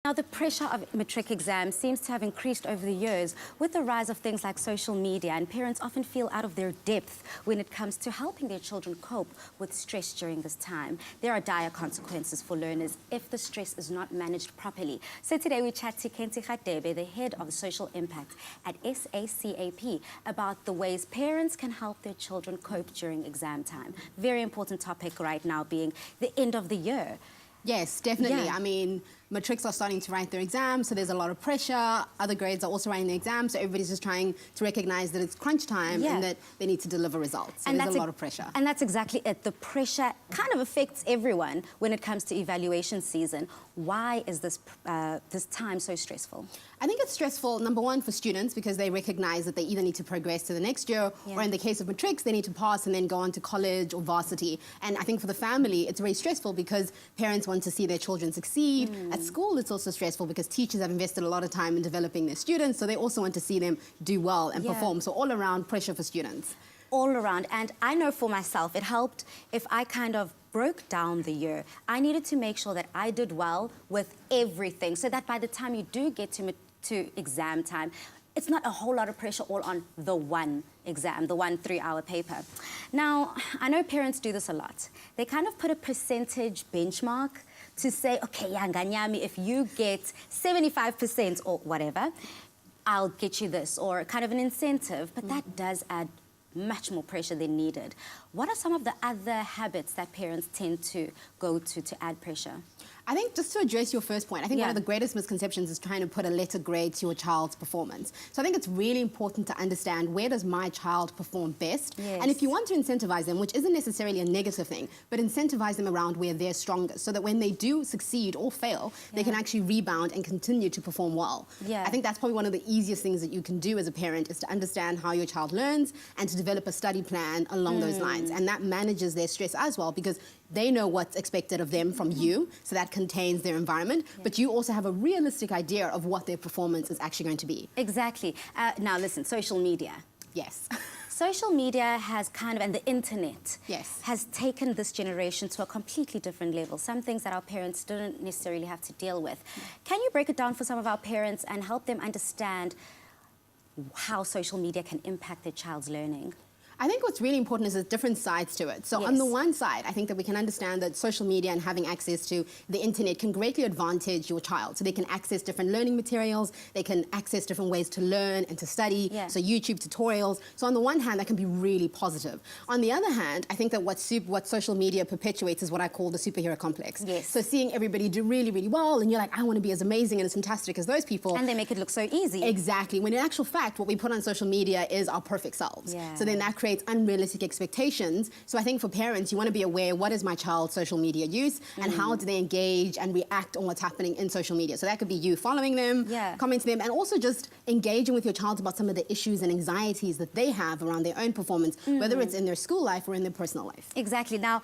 Now, the pressure of matric exams seems to have increased over the years with the rise of things like social media, and parents often feel out of their depth when it comes to helping their children cope with stress during this time. There are dire consequences for learners if the stress is not managed properly. So today we chat to Kentse Radebe, the head of social impact at SACAP, about the ways parents can help their children cope during exam time. Very important topic right now being the end of the year. Yes, definitely. Yeah. I mean, matrics are starting to write their exams, so there's a lot of pressure. Other grades are also writing their exams, so everybody's just trying to recognize that it's crunch time and that they need to deliver results. So there's a lot of pressure. And that's exactly it. The pressure kind of affects everyone when it comes to evaluation season. Why is this time so stressful? I think it's stressful, number one, for students because they recognize that they either need to progress to the next year or in the case of matrics, they need to pass and then go on to college or varsity. And I think for the family, it's very stressful because parents want to see their children succeed. At school, it's also stressful because teachers have invested a lot of time in developing their students, so they also want to see them do well and perform. So all around pressure for students. All around. And I know for myself, it helped if I kind of broke down the year. I needed to make sure that I did well with everything so that by the time you do get to exam time, it's not a whole lot of pressure all on the one exam, the 1 3-hour paper. Now, I know parents do this a lot. They kind of put a percentage benchmark to say, okay, Yanganyami, if you get 75% or whatever, I'll get you this, or kind of an incentive, but that does add much more pressure than needed. What are some of the other habits that parents tend to go to add pressure? I think just to address your first point, I think one of the greatest misconceptions is trying to put a letter grade to your child's performance. So I think it's really important to understand where does my child perform best? And if you want to incentivize them, which isn't necessarily a negative thing, but incentivize them around where they're strongest so that when they do succeed or fail, they can actually rebound and continue to perform well. I think that's probably one of the easiest things that you can do as a parent is to understand how your child learns and to develop a study plan along those lines. And that manages their stress as well because they know what's expected of them from you, so that contains their environment, but you also have a realistic idea of what their performance is actually going to be. Exactly. Now listen, social media. Yes. Social media has kind of, and the internet has taken this generation to a completely different level. Some things that our parents didn't necessarily have to deal with. Can you break it down for some of our parents and help them understand how social media can impact their child's learning? I think what's really important is there's different sides to it. So on the one side, I think that we can understand that social media and having access to the internet can greatly advantage your child. So they can access different learning materials, they can access different ways to learn and to study, so YouTube tutorials. So on the one hand, that can be really positive. On the other hand, I think that what social media perpetuates is what I call the superhero complex. So seeing everybody do really, really well, and you're like, I want to be as amazing and as fantastic as those people. And they make it look so easy. Exactly. When in actual fact, what we put on social media is our perfect selves. So then that creates unrealistic expectations. So I think for parents, you want to be aware, what is my child's social media use and how do they engage and react on what's happening in social media. So that could be you following them, commenting them, and also just engaging with your child about some of the issues and anxieties that they have around their own performance, whether it's in their school life or in their personal life. Exactly. Now,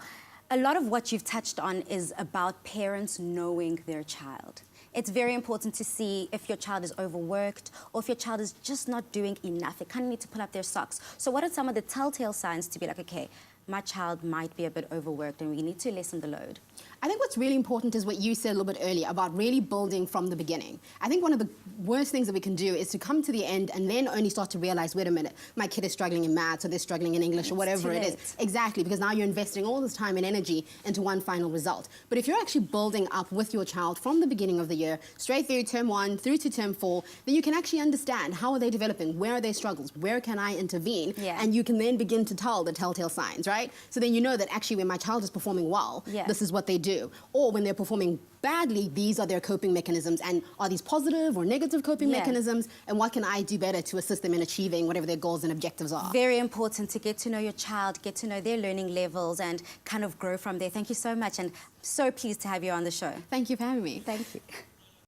a lot of what you've touched on is about parents knowing their child. It's very important to see if your child is overworked or if your child is just not doing enough. They kind of need to pull up their socks. So what are some of the telltale signs to be like, okay, my child might be a bit overworked and we need to lessen the load? I think what's really important is what you said a little bit earlier about really building from the beginning. I think one of the worst things that we can do is to come to the end and then only start to realize, wait a minute, my kid is struggling in maths or they're struggling in English or whatever it is. Exactly, because now you're investing all this time and energy into one final result. But if you're actually building up with your child from the beginning of the year, straight through term 1 through to term 4, then you can actually understand how are they developing, where are their struggles, where can I intervene, and you can then begin to tell the telltale signs, right? So then you know that actually when my child is performing well, this is what they do. Or when they're performing badly, these are their coping mechanisms. And are these positive or negative coping mechanisms? And what can I do better to assist them in achieving whatever their goals and objectives are? Very important to get to know your child, get to know their learning levels and kind of grow from there. Thank you so much. And so pleased to have you on the show. Thank you for having me. Thank you.